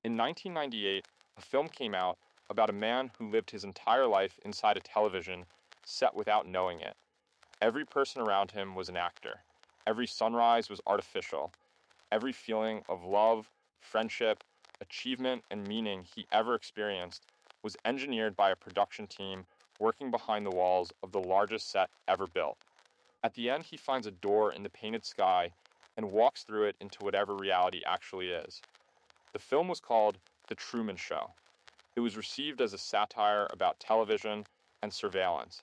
In 1998, a film came out about a man who lived his entire life inside a television set without knowing it. Every person around him was an actor. Every sunrise was artificial. Every feeling of love, friendship, achievement, and meaning he ever experienced was engineered by a production team working behind the walls of the largest set ever built. At the end, he finds a door in the painted sky and walks through it into whatever reality actually is. The film was called The Truman Show. It was received as a satire about television and surveillance,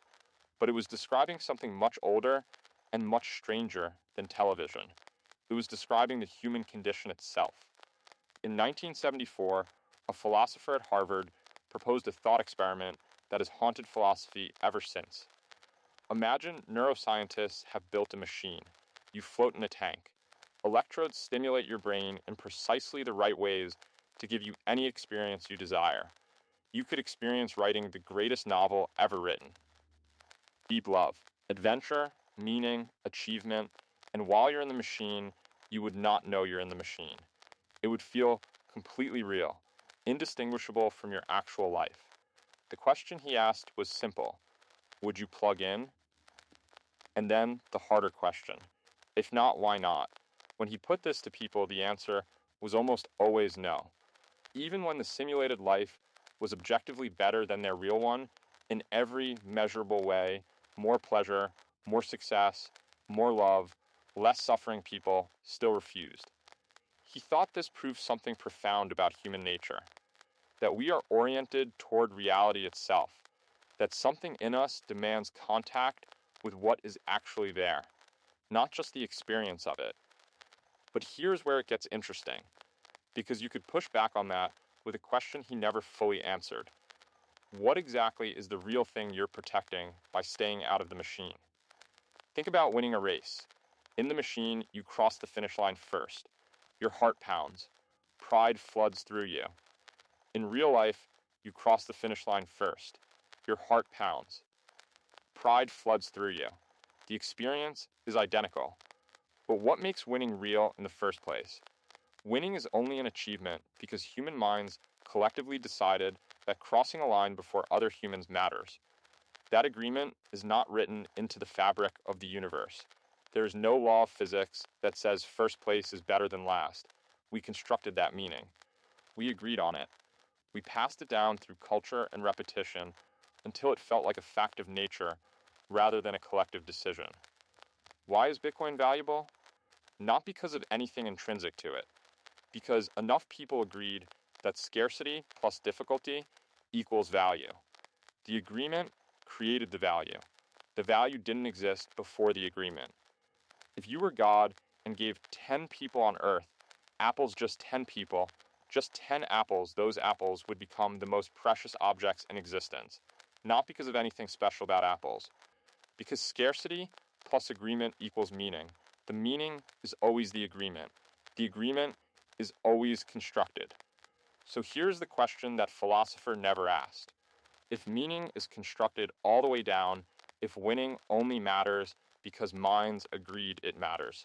but it was describing something much older and much stranger than television. It was describing the human condition itself. In 1974, a philosopher at Harvard proposed a thought experiment that has haunted philosophy ever since. Imagine neuroscientists have built a machine. You float in a tank. Electrodes stimulate your brain in precisely the right ways to give you any experience you desire. You could experience writing the greatest novel ever written. Deep love, adventure, meaning, achievement, and while you're in the machine, you would not know you're in the machine. It would feel completely real, indistinguishable from your actual life. The question he asked was simple. Would you plug in? And then the harder question. If not, why not? When he put this to people, the answer was almost always no. Even when the simulated life was objectively better than their real one, in every measurable way, more pleasure, more success, more love, less suffering, people still refused. He thought this proved something profound about human nature, that we are oriented toward reality itself, that something in us demands contact with what is actually there, not just the experience of it. But here's where it gets interesting, because you could push back on that with a question he never fully answered. What exactly is the real thing you're protecting by staying out of the machine? Think about winning a race. In the machine, you cross the finish line first. Your heart pounds. Pride floods through you. In real life, you cross the finish line first. Your heart pounds. Pride floods through you. The experience is identical. But what makes winning real in the first place? Winning is only an achievement because human minds collectively decided that crossing a line before other humans matters. That agreement is not written into the fabric of the universe. There is no law of physics that says first place is better than last. We constructed that meaning. We agreed on it. We passed it down through culture and repetition until it felt like a fact of nature rather than a collective decision. Why is Bitcoin valuable? Not because of anything intrinsic to it, because enough people agreed that scarcity plus difficulty equals value. The agreement created the value. The value didn't exist before the agreement. If you were God and gave 10 people on earth apples, just 10 people, just 10 apples, those apples would become the most precious objects in existence. Not because of anything special about apples. Because scarcity plus agreement equals meaning. The meaning is always the agreement. The agreement is always constructed. So here's the question that philosopher never asked. If meaning is constructed all the way down, if winning only matters because minds agreed it matters,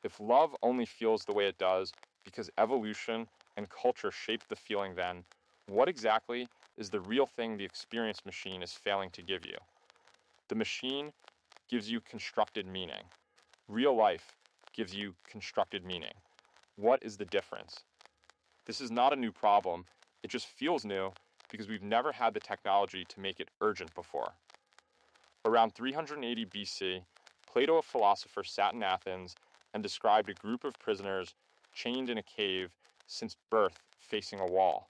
if love only feels the way it does because evolution and culture shaped the feeling, then what exactly is the real thing the experience machine is failing to give you? The machine gives you constructed meaning. Real life gives you constructed meaning. What is the difference? This is not a new problem. It just feels new because we've never had the technology to make it urgent before. Around 380 BC, Plato, a philosopher, sat in Athens and described a group of prisoners chained in a cave since birth facing a wall.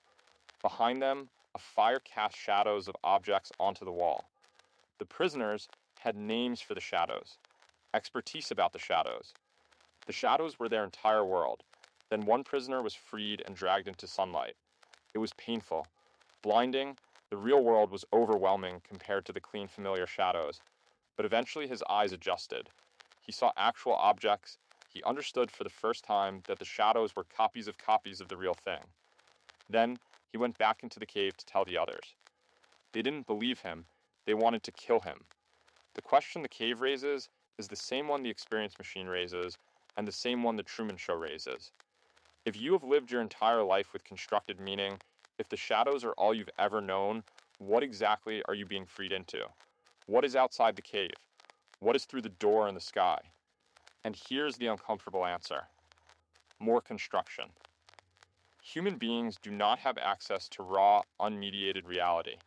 Behind them, a fire cast shadows of objects onto the wall. The prisoners had names for the shadows, expertise about the shadows. The shadows were their entire world. Then one prisoner was freed and dragged into sunlight. It was painful, blinding. The real world was overwhelming compared to the clean, familiar shadows. But eventually his eyes adjusted. He saw actual objects. He understood for the first time that the shadows were copies of the real thing. Then he went back into the cave to tell the others. They didn't believe him. They wanted to kill him. The question the cave raises is the same one the experience machine raises, and the same one the Truman Show raises. If you have lived your entire life with constructed meaning, if the shadows are all you've ever known, what exactly are you being freed into? What is outside the cave? What is through the door in the sky? And here's the uncomfortable answer: more construction. Human beings do not have access to raw, unmediated reality.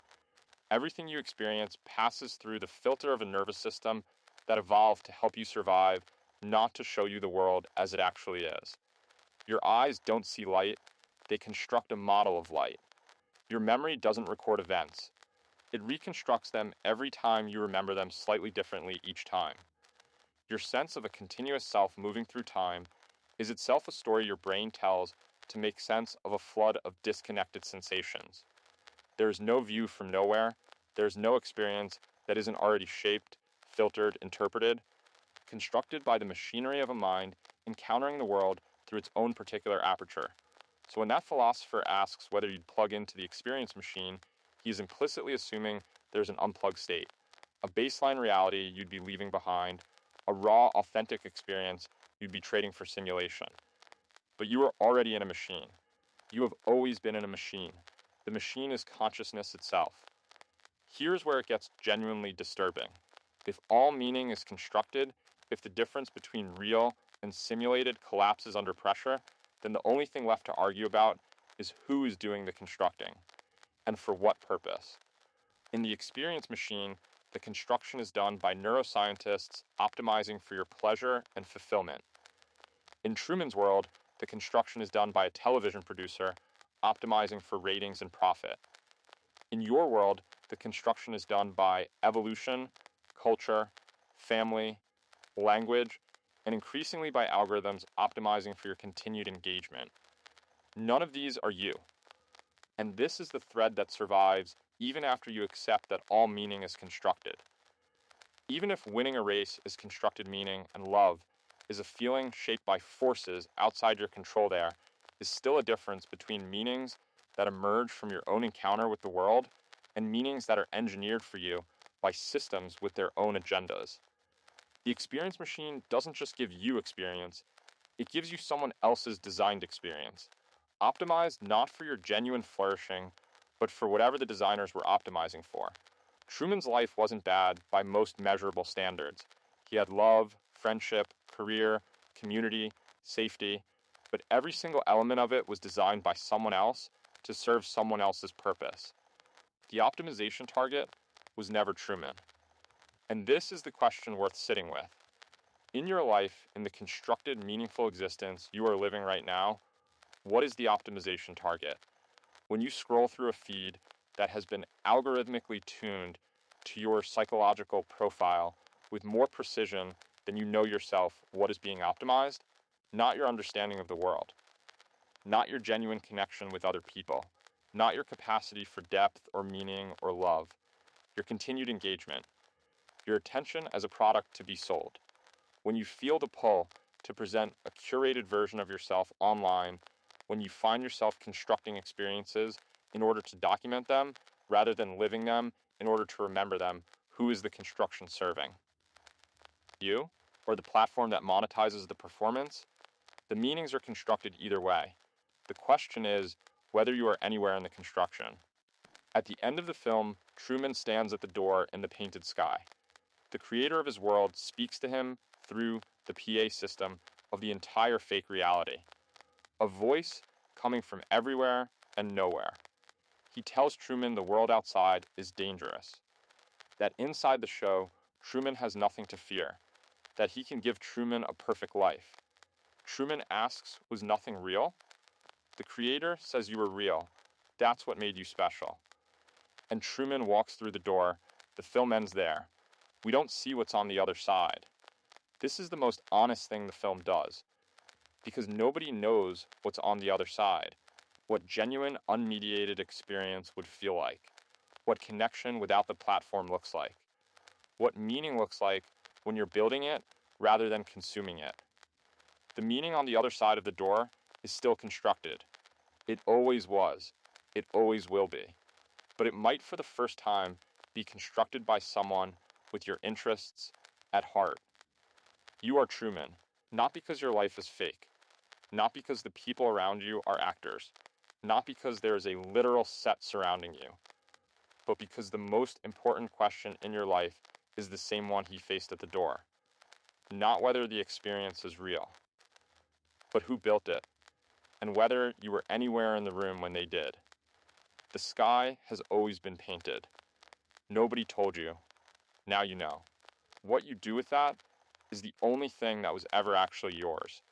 Everything you experience passes through the filter of a nervous system that evolved to help you survive, not to show you the world as it actually is. Your eyes don't see light, they construct a model of light. Your memory doesn't record events. It reconstructs them every time you remember them slightly differently each time. Your sense of a continuous self moving through time is itself a story your brain tells to make sense of a flood of disconnected sensations. There is no view from nowhere. There is no experience that isn't already shaped, filtered, interpreted, constructed by the machinery of a mind encountering the world through its own particular aperture. So when that philosopher asks whether you'd plug into the experience machine, he is implicitly assuming there's an unplugged state, a baseline reality you'd be leaving behind, a raw, authentic experience you'd be trading for simulation. But you are already in a machine. You have always been in a machine. The machine is consciousness itself. Here's where it gets genuinely disturbing. If all meaning is constructed, if the difference between real and simulated collapses under pressure, then the only thing left to argue about is who is doing the constructing, and for what purpose. In the experience machine, the construction is done by neuroscientists optimizing for your pleasure and fulfillment. In Truman's world, the construction is done by a television producer optimizing for ratings and profit. In your world, the construction is done by evolution, culture, family, language, and increasingly by algorithms optimizing for your continued engagement. None of these are you. And this is the thread that survives even after you accept that all meaning is constructed. Even if winning a race is constructed meaning and love is a feeling shaped by forces outside your control, there is still a difference between meanings that emerge from your own encounter with the world and meanings that are engineered for you by systems with their own agendas. The experience machine doesn't just give you experience, it gives you someone else's designed experience, optimized not for your genuine flourishing, but for whatever the designers were optimizing for. Truman's life wasn't bad by most measurable standards. He had love, friendship, career, community, safety, but every single element of it was designed by someone else to serve someone else's purpose. The optimization target was never Truman. And this is the question worth sitting with. In your life, in the constructed, meaningful existence you are living right now, what is the optimization target? When you scroll through a feed that has been algorithmically tuned to your psychological profile with more precision than you know yourself what is being optimized, not your understanding of the world, not your genuine connection with other people, not your capacity for depth or meaning or love, your continued engagement, your attention as a product to be sold. When you feel the pull to present a curated version of yourself online, when you find yourself constructing experiences in order to document them rather than living them in order to remember them, who is the construction serving? You, or the platform that monetizes the performance? The meanings are constructed either way. The question is whether you are anywhere in the construction. At the end of the film, Truman stands at the door in the painted sky. The creator of his world speaks to him through the PA system of the entire fake reality. A voice coming from everywhere and nowhere. He tells Truman the world outside is dangerous. That inside the show, Truman has nothing to fear. That he can give Truman a perfect life. Truman asks, was nothing real? The creator says you were real. That's what made you special. And Truman walks through the door. The film ends there. We don't see what's on the other side. This is the most honest thing the film does, because nobody knows what's on the other side, what genuine, unmediated experience would feel like, what connection without the platform looks like, what meaning looks like when you're building it rather than consuming it. The meaning on the other side of the door is still constructed. It always was. It always will be. But it might, for the first time, be constructed by someone with your interests at heart. You are Truman, not because your life is fake, not because the people around you are actors, not because there is a literal set surrounding you, but because the most important question in your life is the same one he faced at the door. Not whether the experience is real, but who built it, and whether you were anywhere in the room when they did. The sky has always been painted. Nobody told you. Now you know. What you do with that is the only thing that was ever actually yours.